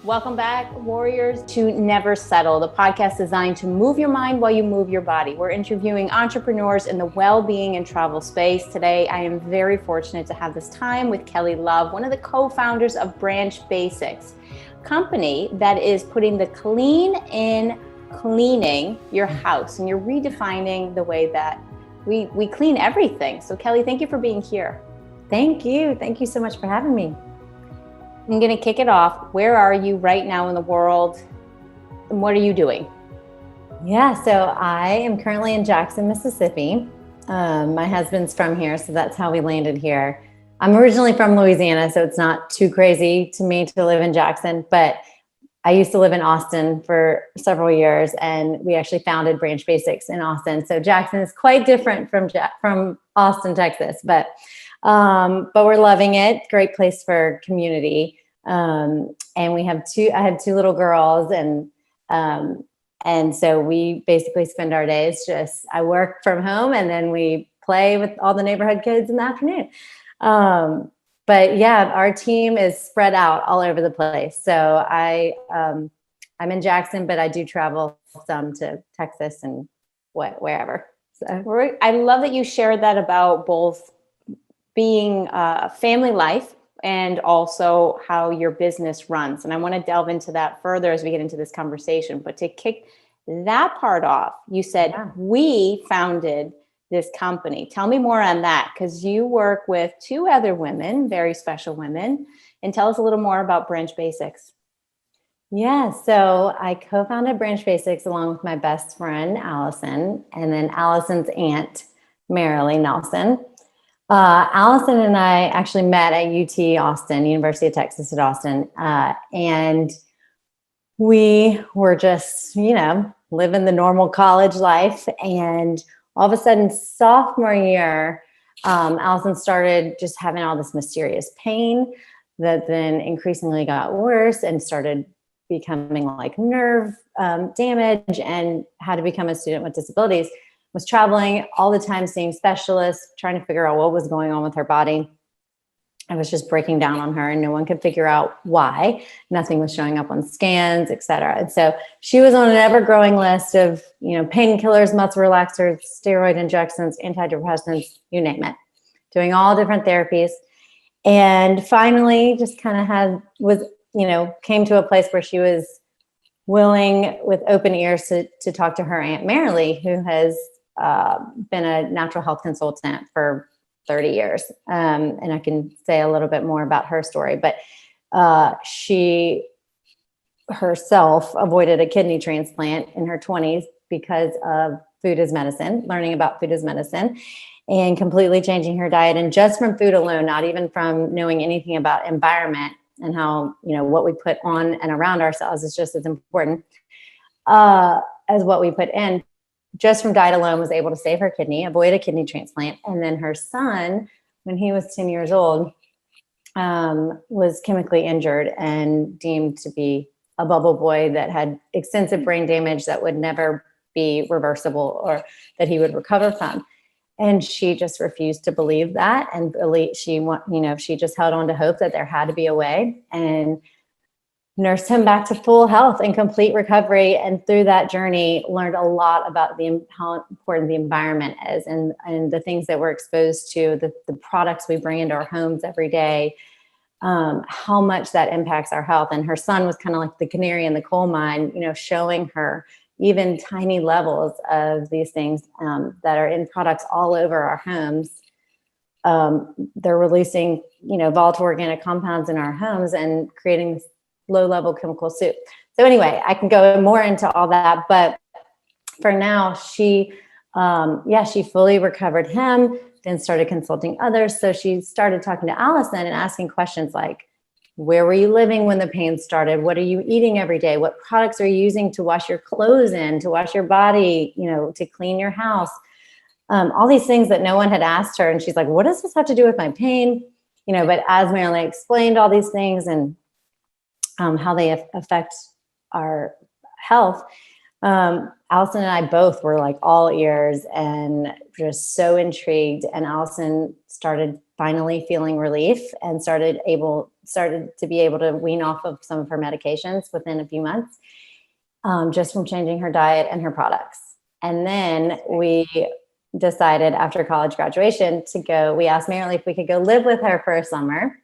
Welcome back, warriors, to Never Settle, the podcast designed to move your mind while you move your body. We're interviewing entrepreneurs in the well-being and travel space. Today, I am very fortunate to have this time with Kelly Love, one of the co-founders of Branch Basics, a company that is putting the clean in cleaning your house, and you're redefining the way that we clean everything. So Kelly, thank you for being here. Thank you. Thank you so much for having me. I'm going to kick it off. Where are you right now in the world? And what are you doing? Yeah, so I am currently in Jackson, Mississippi. My husband's from here, so that's how we landed here. I'm originally from Louisiana, so it's not too crazy to me to live in Jackson, but I used to live in Austin for several years, and we actually founded Branch Basics in Austin. So Jackson is quite different from Austin, Texas, but we're loving it. Great place for community. And I had two little girls, and so we basically spend our days I work from home, and then we play with all the neighborhood kids in the afternoon. But yeah, our team is spread out all over the place. So I'm in Jackson, but I do travel some to Texas and wherever. So I love that you shared that about both being family life and also how your business runs. And I want to delve into that further as we get into this conversation. But to kick that part off, you said, we founded this company. Tell me more on that, because you work with two other women, very special women, and tell us a little more about Branch Basics. Yeah, so I co-founded Branch Basics along with my best friend, Allison, and then Allison's aunt, Marilee Nelson. Allison and I actually met at UT Austin, University of Texas at Austin. And we were just, living the normal college life. And all of a sudden, sophomore year, Allison started just having all this mysterious pain that then increasingly got worse and started becoming like nerve damage, and had to become a student with disabilities. Was traveling all the time, seeing specialists, trying to figure out what was going on with her body. I was just breaking down on her, and no one could figure out why. Nothing was showing up on scans, et cetera. And so she was on an ever-growing list of, painkillers, muscle relaxers, steroid injections, antidepressants, you name it, doing all different therapies. And finally just kind of came to a place where she was willing, with open ears, to talk to her Aunt Marilee, who has been a natural health consultant for 30 years. And I can say a little bit more about her story, but she herself avoided a kidney transplant in her 20s because of food as medicine, learning about food as medicine, and completely changing her diet. And just from food alone, not even from knowing anything about environment and how, what we put on and around ourselves is just as important as what we put in. Just from diet alone, was able to save her kidney, avoid a kidney transplant. And then her son, when he was 10 years old, was chemically injured and deemed to be a bubble boy that had extensive brain damage that would never be reversible or that he would recover from. And she just refused to believe that. And she just held on to hope that there had to be a way, and nursed him back to full health and complete recovery. And through that journey, learned a lot about how important the environment is, and the things that we're exposed to, the products we bring into our homes every day, how much that impacts our health. And her son was kind of like the canary in the coal mine, showing her even tiny levels of these things that are in products all over our homes. They're releasing, volatile organic compounds in our homes and creating this low-level chemical soup. So anyway, I can go more into all that, but for now, she fully recovered him, then started consulting others. So she started talking to Allison and asking questions like, where were you living when the pain started? What are you eating every day? What products are you using to wash your clothes in, to wash your body, to clean your house? All these things that no one had asked her. And she's like, what does this have to do with my pain? But as Marilee explained all these things and how they affect our health, Allison and I both were like all ears and just so intrigued. And Allison started finally feeling relief and started to be able to wean off of some of her medications within a few months, just from changing her diet and her products. And then we decided after college graduation we asked Marilee if we could go live with her for a summer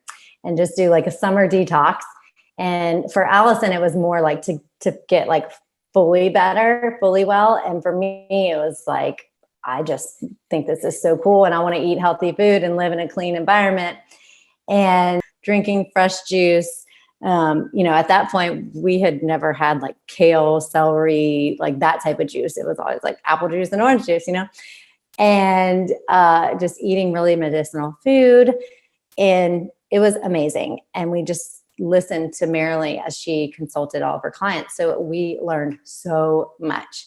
and just do like a summer detox. And for Allison, it was more like to get like fully well. And for me, it was like, I just think this is so cool. And I want to eat healthy food and live in a clean environment and drinking fresh juice. At that point, we had never had like kale, celery, like that type of juice. It was always like apple juice and orange juice, and just eating really medicinal food. And it was amazing. And we just listened to Marilee as she consulted all of her clients. So we learned so much.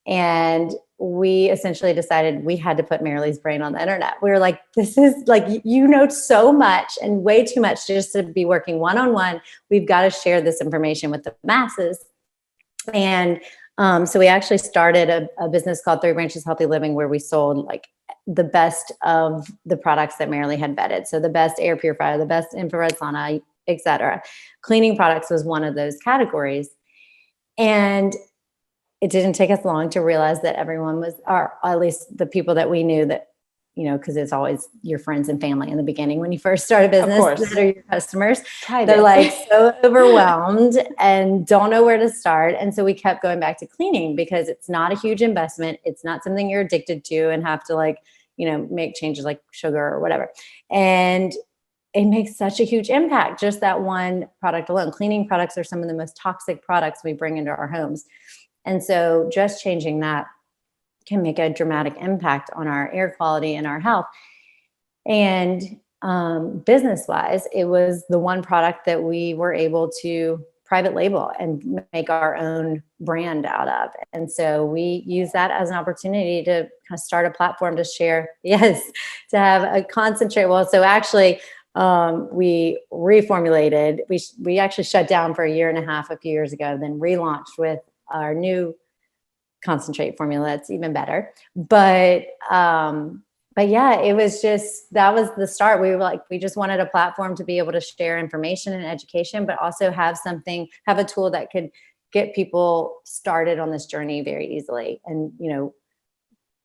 And we essentially decided we had to put Marilee's brain on the internet. We were like, this is like, so much and way too much just to be working one-on-one. We've got to share this information with the masses. And so we actually started a business called 3 Branches Healthy Living, where we sold like the best of the products that Marilee had vetted. So the best air purifier, the best infrared sauna, etc. Cleaning products was one of those categories. And it didn't take us long to realize that everyone was, or at least the people that we knew that, because it's always your friends and family in the beginning when you first start a business that are your customers. They're like so overwhelmed and don't know where to start. And so we kept going back to cleaning because it's not a huge investment. It's not something you're addicted to and have to make changes like sugar or whatever. And it makes such a huge impact, just that one product alone. Cleaning products are some of the most toxic products we bring into our homes. And so just changing that can make a dramatic impact on our air quality and our health. And business-wise, it was the one product that we were able to private label and make our own brand out of. And so we use that as an opportunity to kind of start a platform to share, to have a concentrate. Well, so actually, we reformulated. We actually shut down for a year and a half a few years ago, then relaunched with our new concentrate formula. That's even better. But yeah, it was that was the start. We just wanted a platform to be able to share information and education, but also have a tool that could get people started on this journey very easily. And,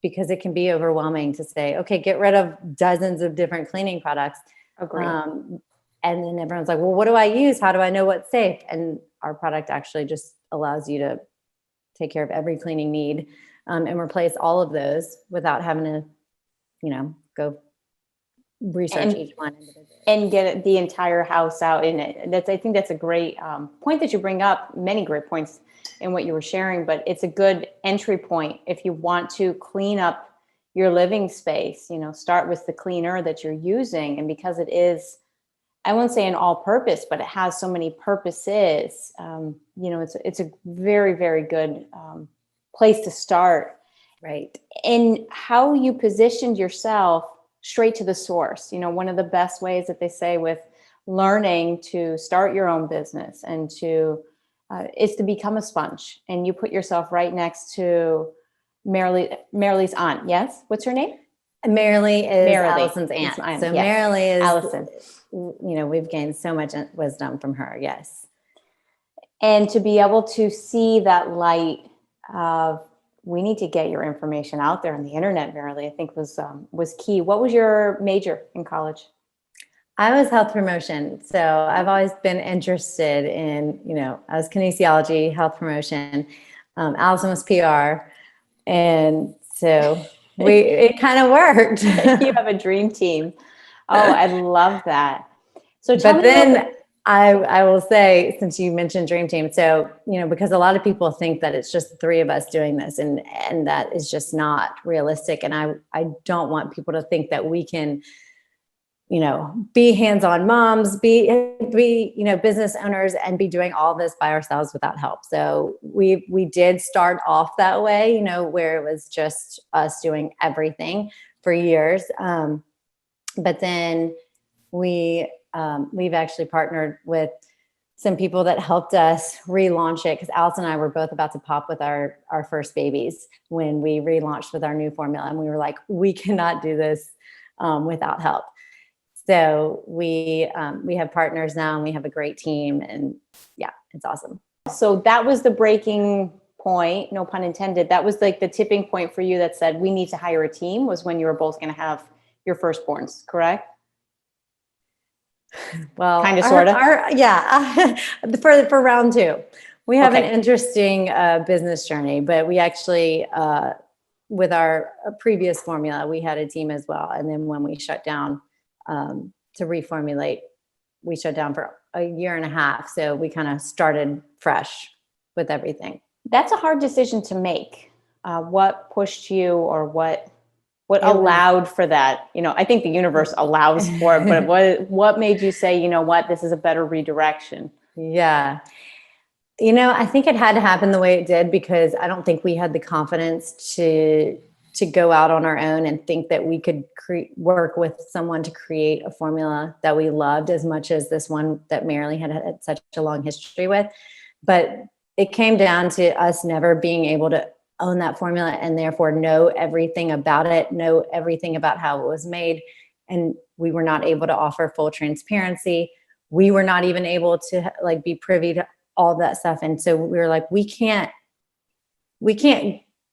because it can be overwhelming to say, okay, get rid of dozens of different cleaning products. Agreed. And then everyone's like, well, what do I use? How do I know what's safe? And our product actually just allows you to take care of every cleaning need and replace all of those without having to, go research each one individually. And get the entire house out in it. I think that's a great point that you bring up, many great points in what you were sharing, but it's a good entry point if you want to clean up your living space. Start with the cleaner that you're using. And because it is, I won't say an all-purpose, but it has so many purposes. It's a very, very good place to start. Right. And how you positioned yourself straight to the source. One of the best ways that they say with learning to start your own business and is to become a sponge. And you put yourself right next to Marilee's aunt. Yes. What's her name? Marilee is Allison's aunt. So yes. Marilee is Allison. We've gained so much wisdom from her. Yes. And to be able to see that light of, we need to get your information out there on the internet, Marilee, I think was key. What was your major in college? I was health promotion. So I've always been interested in, I was kinesiology, health promotion. Allison was PR. And so it kind of worked. You have a dream team. Oh, I love that. So I will say, since you mentioned dream team, so, because a lot of people think that it's just 3 of us doing this and that is just not realistic. And I don't want people to think that we can, be hands-on moms, be business owners and be doing all this by ourselves without help. So we did start off that way, where it was just us doing everything for years. But then we've actually partnered with some people that helped us relaunch it, because Allison and I were both about to pop with our first babies when we relaunched with our new formula. And we were like, we cannot do this without help. So we have partners now, and we have a great team, and yeah, it's awesome. So that was the breaking point, no pun intended. That was like the tipping point for you that said, we need to hire a team, was when you were both going to have your firstborns, correct? Well, kind of, sort of. Yeah. For round two, we have an interesting business journey, but we actually, with our previous formula, we had a team as well. And then when we shut down to reformulate, we shut down for a year and a half. So we kind of started fresh with everything. That's a hard decision to make. What pushed you, or what allowed for that? You know, I think the universe allows for it, but what made you say, you know what, this is a better redirection? Yeah. You know, I think it had to happen the way it did, because I don't think we had the confidence to go out on our own and think that we could work with someone to create a formula that we loved as much as this one that Marilee had such a long history with. But it came down to us never being able to own that formula, and therefore know everything about it, know everything about how it was made. And we were not able to offer full transparency. We were not even able to like be privy to all that stuff. And so we were like, we can't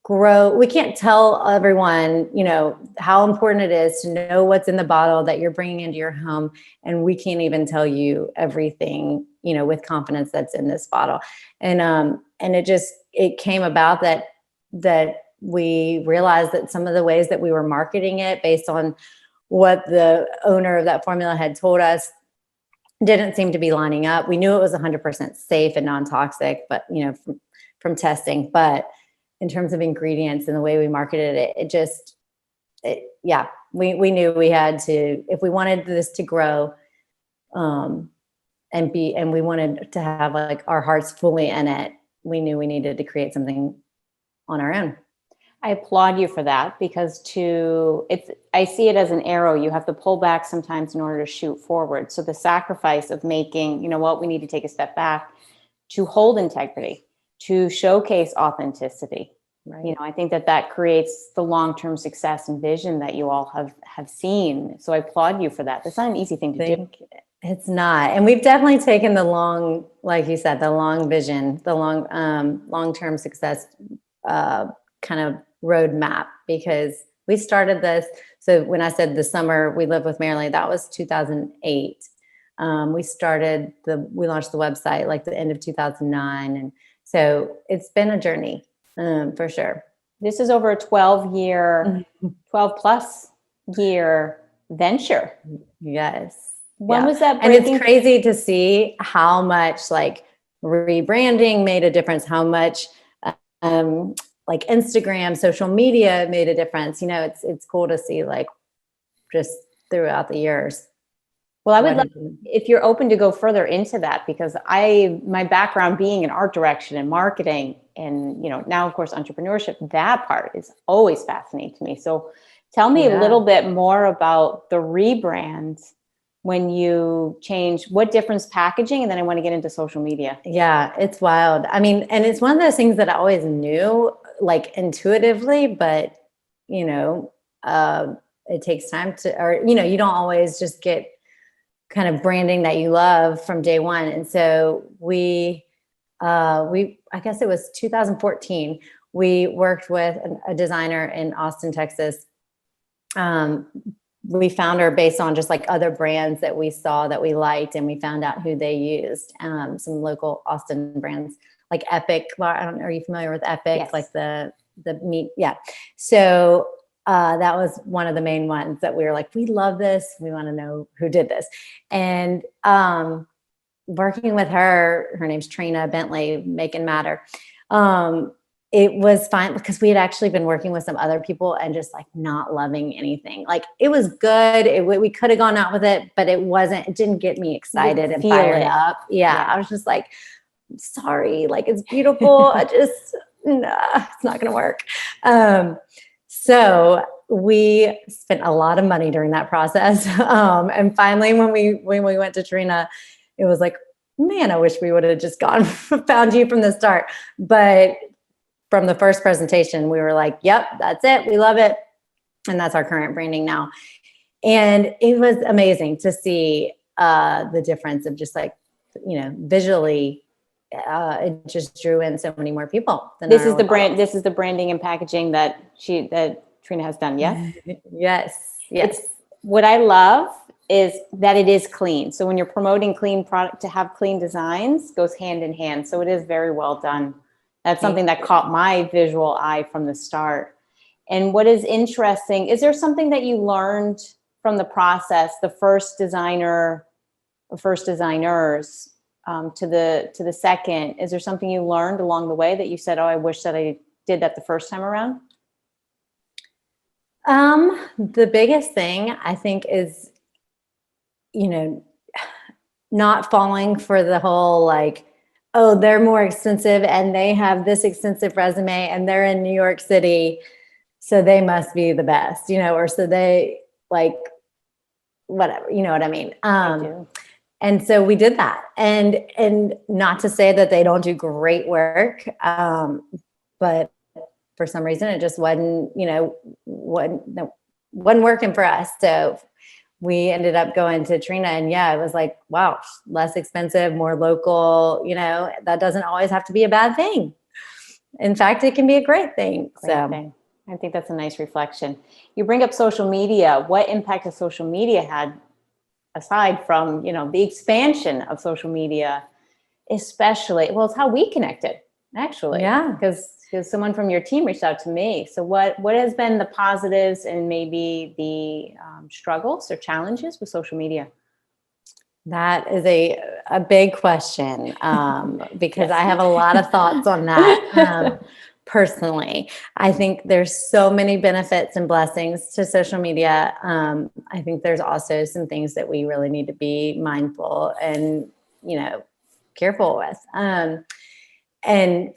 grow. We can't tell everyone, you know, how important it is to know what's in the bottle that you're bringing into your home. And we can't even tell you everything, you know, with confidence that's in this bottle. And it came about that we realized that some of the ways that we were marketing it based on what the owner of that formula had told us didn't seem to be lining up. We knew it was 100% safe and non-toxic, but you know, from testing, but in terms of ingredients and the way we marketed it, we knew we had to, if we wanted this to grow, and we wanted to have like our hearts fully in it, we knew we needed to create something on our own. I applaud you for that, because I see it as an arrow. You have to pull back sometimes in order to shoot forward. So the sacrifice of making, you know what, we need to take a step back to hold integrity, to showcase authenticity. Right. You know, I think that creates the long-term success and vision that you all have seen. So I applaud you for that. That's not an easy thing to do. It's not. And we've definitely taken the long, like you said, the long vision, the long-term success kind of roadmap, because we started this. So when I said the summer we lived with Marilee, that was 2008. We launched the website like the end of 2009. And so it's been a journey, for sure. This is over a 12 plus year venture. Yes. When was that breaking? And it's crazy to see how much like rebranding made a difference, how much like Instagram, social media made a difference. You know, it's cool to see like just throughout the years. Well, I would love if you're open to go further into that, because my background being in art direction and marketing, and you know, now of course entrepreneurship, that part is always fascinating to me. So tell me a little bit more about the rebrand when you change, what difference packaging, and then I want to get into social media. Yeah, it's wild. I mean, and it's one of those things that I always knew like intuitively, but you know, it takes time or you know, you don't always just get kind of branding that you love from day one. And so I guess it was 2014, we worked with a designer in Austin, Texas. We found her based on just like other brands that we saw that we liked, and we found out who they used, some local Austin brands like Epic. I don't know, are you familiar with Epic? Yes. Like the meat. Yeah. So that was one of the main ones that we were like, we love this. We want to know who did this. And working with her name's Trina Bentley, Make and Matter. It was fine because we had actually been working with some other people and just like not loving anything. Like it was good. We could have gone out with it, but it didn't get me excited and fired up. Yeah. I was just like, sorry, like it's beautiful. It's not going to work. So we spent a lot of money during that process. And finally, when we went to Trina, it was like, man, I wish we would have just found you from the start. But from the first presentation, we were like, yep, that's it. We love it. And that's our current branding now. And it was amazing to see the difference of just like, visually, it just drew in so many more people. This is the brand. This is the branding and packaging that Trina has done. Yes. Yes. It's what I love is that it is clean. So when you're promoting clean product, to have clean designs goes hand in hand. So it is very well done. That's something that caught my visual eye from the start. And what is interesting, is there something that you learned from the process, the first designer or first designers to the second? Is there something you learned along the way that you said, oh, I wish that I did that the first time around? The biggest thing I think is, not falling for the whole like, oh, they're more expensive and they have this extensive resume and they're in New York City, so they must be the best, or so they like whatever, you know what I mean? I do. And so we did that, and not to say that they don't do great work, but for some reason it just wasn't working for us. So we ended up going to Trina, and it was like, wow, less expensive, more local, that doesn't always have to be a bad thing. In fact, it can be a great thing. I think that's a nice reflection. You bring up social media. What impact has social media had, aside from, the expansion of social media, especially, well, it's how we connected, actually. Yeah. Because someone from your team reached out to me. So what has been the positives and maybe the struggles or challenges with social media? That is a big question, because I have a lot of thoughts on that. Personally, I think there's so many benefits and blessings to social media. I think there's also some things that we really need to be mindful and, careful with. And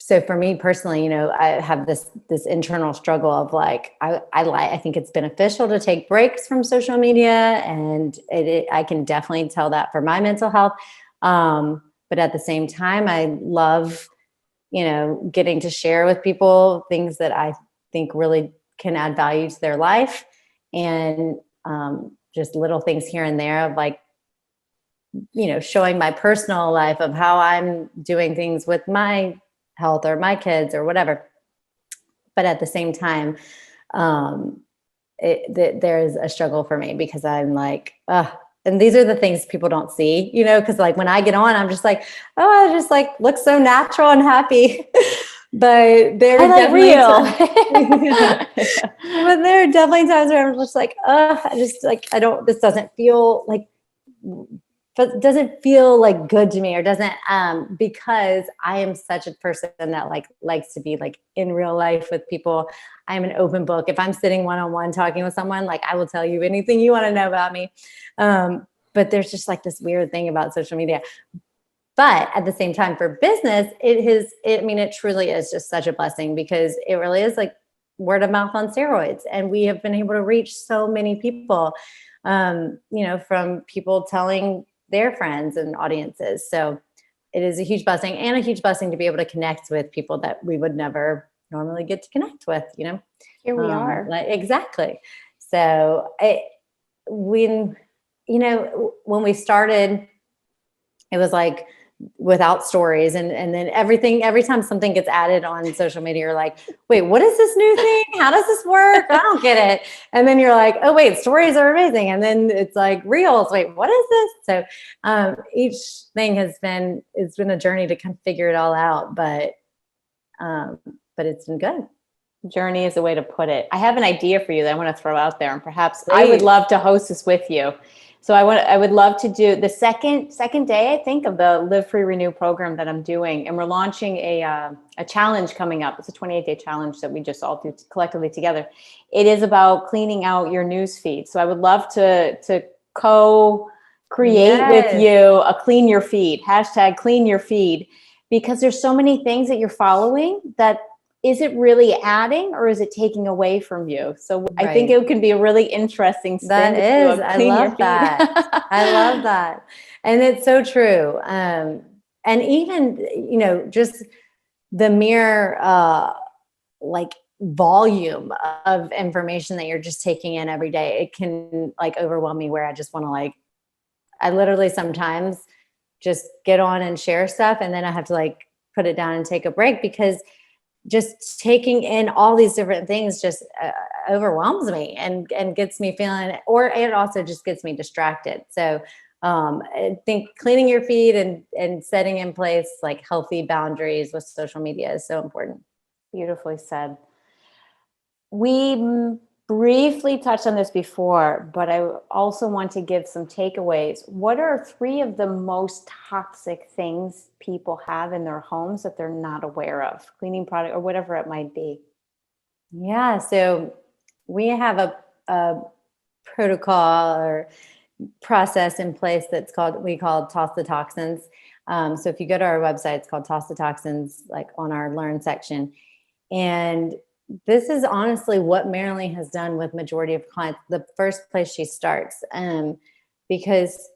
so for me personally, I have this internal struggle of like, I think it's beneficial to take breaks from social media, and I can definitely tell that for my mental health. But at the same time, I love, getting to share with people things that I think really can add value to their life, and just little things here and there of like, showing my personal life of how I'm doing things with my health or my kids or whatever. But at the same time, there is a struggle for me, because I'm like, and these are the things people don't see, because like when I get on, I'm just like, oh, I just like look so natural and happy. But there are definitely but there are definitely times where I'm just like, I just like, this doesn't feel like, but doesn't feel like good to me, or doesn't, because I am such a person that like likes to be like in real life with people. I'm an open book. If I'm sitting one-on-one talking with someone, like I will tell you anything you want to know about me. But there's just like this weird thing about social media. But at the same time, for business, it truly is just such a blessing, because it really is like word of mouth on steroids. And we have been able to reach so many people, from people telling their friends and audiences. So it is a huge blessing, and a huge blessing to be able to connect with people that we would never normally get to connect with, Here we are. Exactly. So when we started, it was like without stories, and then every time something gets added on social media, you're like, wait, what is this new thing? How does this work? I don't get it. And then you're like, oh wait, stories are amazing. And then it's like reels. Wait, what is this? So each thing it's been a journey to kind of figure it all out, but it's been good. Journey is a way to put it. I have an idea for you that I want to throw out there, and perhaps I would love to host this with you. So I would love to do the second day, I think, of the Live Free Renew program that I'm doing. And we're launching a challenge coming up. It's a 28-day challenge that we just all do collectively together. It is about cleaning out your news feed. So I would love to co-create with you a clean your feed, hashtag clean your feed, because there's so many things that you're following that, is it really adding or is it taking away from you? So I think it could be a really interesting spin. That is, I love that. I love that. And it's so true. And even, just the mere, like volume of information that you're just taking in every day, it can like overwhelm me where I just want to like, I literally sometimes just get on and share stuff. And then I have to like put it down and take a break, because just taking in all these different things just overwhelms me and gets me feeling, or it also just gets me distracted. So I think cleaning your feed and setting in place like healthy boundaries with social media is so important. Beautifully said. We briefly touched on this before, but I also want to give some takeaways. What are 3 of the most toxic things people have in their homes that they're not aware of? Cleaning product or whatever it might be. Yeah. So we have a protocol or process in place that's we call Toss the Toxins. So if you go to our website, it's called Toss the Toxins, like on our Learn section. And this is honestly what Marilee has done with majority of clients, the first place she starts. Because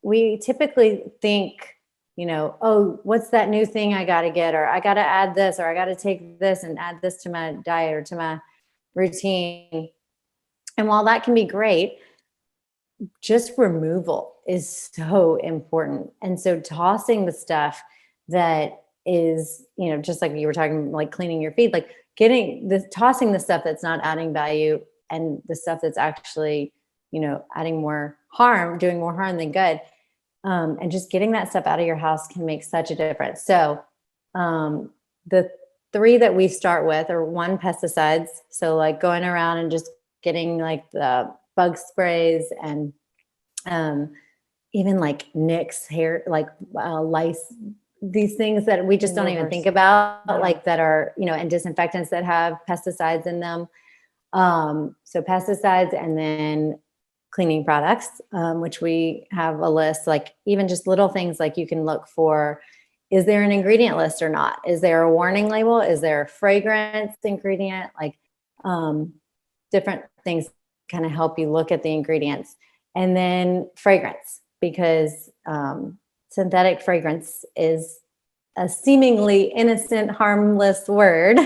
we typically think, oh, what's that new thing I got to get, or I got to add this, or I got to take this and add this to my diet or to my routine. And while that can be great, just removal is so important. And so tossing the stuff that is, just like you were talking, like cleaning your feed, like tossing the stuff that's not adding value and the stuff that's actually, adding more harm, doing more harm than good. And just getting that stuff out of your house can make such a difference. So the 3 that we start with are 1, pesticides. So like going around and just getting like the bug sprays and even like nicks, hair, like lice, these things that we just don't even think about, like that are, and disinfectants that have pesticides in them. So pesticides, and then cleaning products, which we have a list, like even just little things like you can look for, is there an ingredient list or not? Is there a warning label? Is there a fragrance ingredient? Like different things kind of help you look at the ingredients. And then fragrance, because synthetic fragrance is a seemingly innocent, harmless word.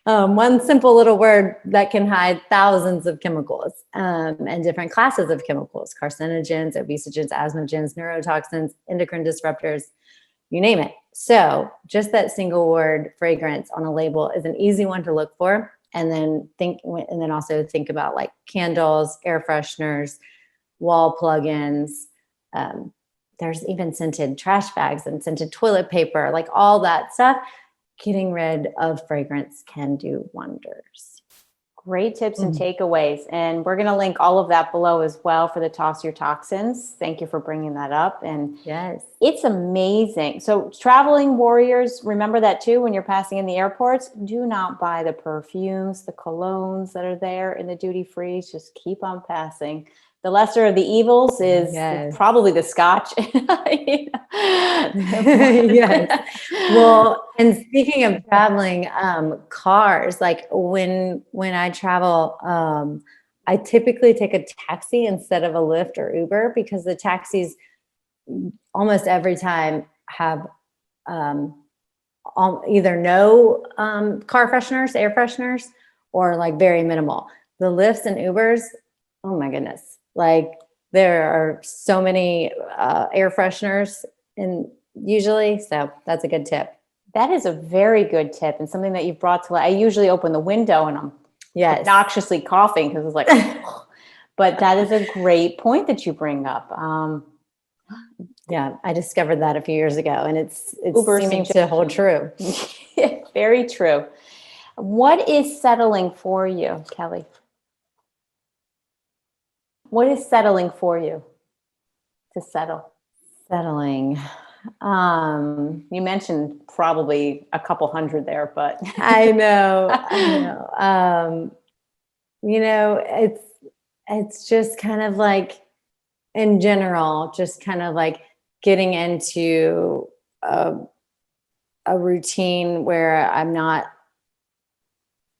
One simple little word that can hide thousands of chemicals and different classes of chemicals: carcinogens, obesogens, asthmagens, neurotoxins, endocrine disruptors, you name it. So just that single word fragrance on a label is an easy one to look for. And then also think about like candles, air fresheners, wall plugins. There's even scented trash bags and scented toilet paper, like all that stuff. Getting rid of fragrance can do wonders. Great tips and takeaways. And we're going to link all of that below as well for the Toss Your Toxins. Thank you for bringing that up. And yes, it's amazing. So traveling warriors, remember that too, when you're passing in the airports, do not buy the perfumes, the colognes that are there in the duty frees. Just keep on passing. The lesser of the evils is probably the scotch. Yes. Well, and speaking of traveling, cars, like when I travel, I typically take a taxi instead of a Lyft or Uber, because the taxis almost every time have either no car fresheners, air fresheners, or like very minimal. The Lyfts and Ubers, oh my goodness. Like there are so many air fresheners usually. So that's a good tip. That is a very good tip, and something that you've brought to light. I usually open the window and I'm obnoxiously coughing because it's like, but that is a great point that you bring up. Yeah, I discovered that a few years ago, and it's seeming to hold true. Very true. What is settling for you, Kelly? What is settling for you? To settle. Settling. You mentioned probably a couple hundred there, but I know. It's just kind of like, in general, just kind of like getting into a routine where I'm not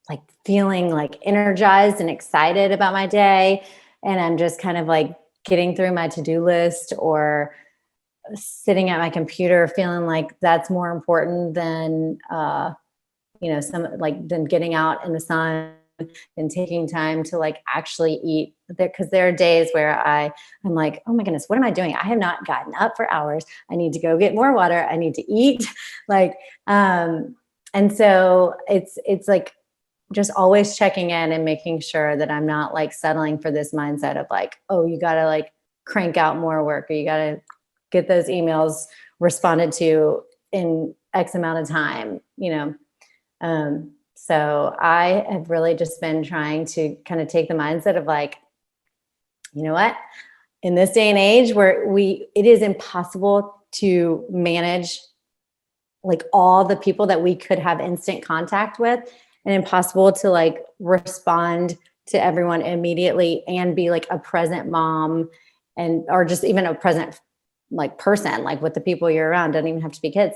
like feeling like energized and excited about my day. And I'm just kind of like getting through my to-do list, or sitting at my computer feeling like that's more important than some like then getting out in the sun and taking time to like actually eat there. Cause there are days where I'm like, oh my goodness, what am I doing? I have not gotten up for hours. I need to go get more water. I need to eat. And so it's like just always checking in and making sure that I'm not like settling for this mindset of like, oh, you got to like crank out more work, or you got to get those emails responded to in X amount of time, So I have really just been trying to kind of take the mindset of like, you know what, in this day and age where it is impossible to manage like all the people that we could have instant contact with, and impossible to like respond to everyone immediately and be like a present mom or just even a present like person, like with the people you're around, doesn't even have to be kids.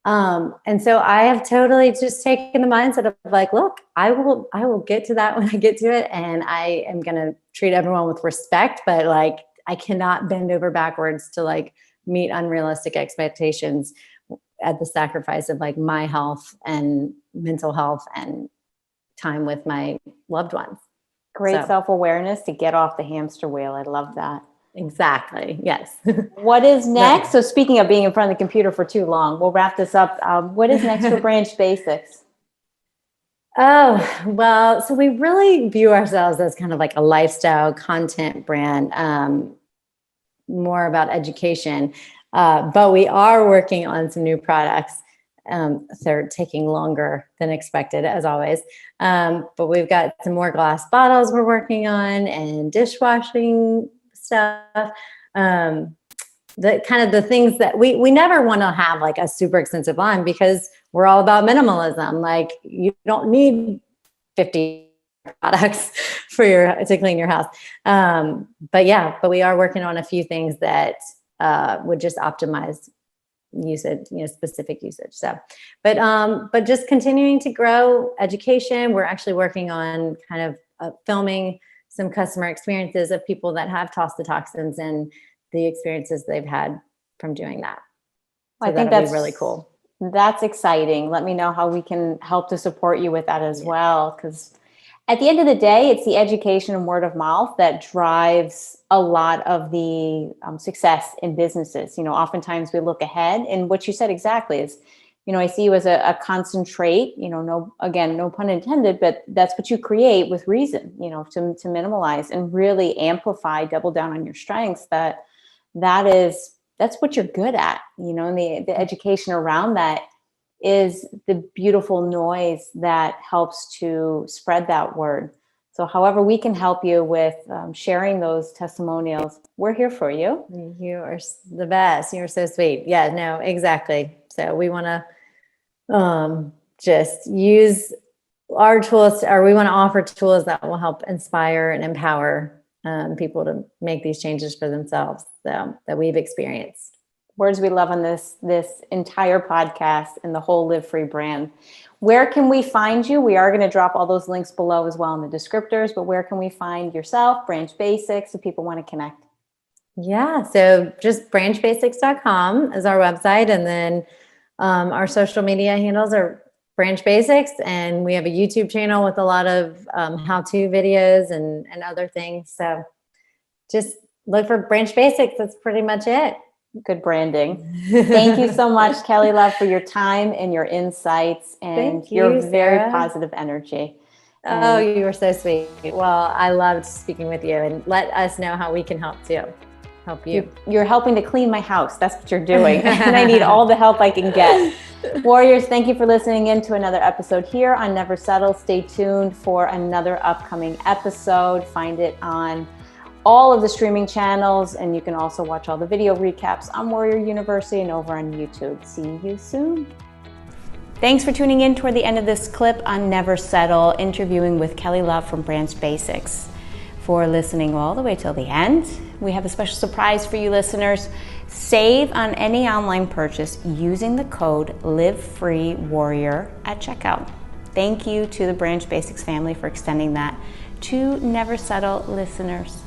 And so I have totally just taken the mindset of like, look, I will get to that when I get to it. And I am going to treat everyone with respect, but like, I cannot bend over backwards to like meet unrealistic expectations at the sacrifice of like my health and mental health and time with my loved ones. Great self-awareness to get off the hamster wheel. I love that. Exactly. Yes. What is next? So speaking of being in front of the computer for too long, we'll wrap this up. What is next for Branch Basics? Oh, well, so we really view ourselves as kind of like a lifestyle content brand, more about education. But we are working on some new products. They're taking longer than expected, as always. But we've got some more glass bottles we're working on, and dishwashing stuff. The things that we never want to have like a super extensive line, because we're all about minimalism. Like you don't need 50 products to clean your house. But we are working on a few things that would just optimize usage, specific usage. So, but just continuing to grow education. We're actually working on kind of filming some customer experiences of people that have tossed the toxins and the experiences they've had from doing that. So I think that's really cool. That's exciting. Let me know how we can help to support you with that as well. Because at the end of the day, it's the education and word of mouth that drives a lot of the success in businesses. Oftentimes we look ahead, and what you said exactly is, I see you as a concentrate, no pun intended, but that's what you create with reason, to minimalize and really amplify, double down on your strengths. That's what you're good at, and the education around that is the beautiful noise that helps to spread that word. So however we can help you with sharing those testimonials, we're here for you. You are the best. You're so sweet. Yeah, no, exactly. So we want to just use our tools, or we want to offer tools that will help inspire and empower people to make these changes for themselves that we've experienced. Words we love on this entire podcast and the whole Live Free brand. Where can we find you? We are going to drop all those links below as well in the descriptors, but where can we find yourself, Branch Basics, if people want to connect? Yeah, so just branchbasics.com is our website. And then our social media handles are Branch Basics. And we have a YouTube channel with a lot of how-to videos and other things. So just look for Branch Basics. That's pretty much it. Good branding. Thank you so much, Kelly Love, for your time and your insights and your very positive energy. Oh, you were so sweet. Well, I loved speaking with you, and let us know how we can help too. Help you. You're helping to clean my house. That's what you're doing. And I need all the help I can get. Warriors, thank you for listening in to another episode here on Never Settle. Stay tuned for another upcoming episode. Find it on all of the streaming channels, and you can also watch all the video recaps on Warrior University and over on YouTube. See you soon. Thanks for tuning in toward the end of this clip on Never Settle, interviewing with Kelly Love from Branch Basics. For listening all the way till the end, we have a special surprise for you listeners. Save on any online purchase using the code LiveFreeWarrior at checkout. Thank you to the Branch Basics family for extending that to Never Settle listeners.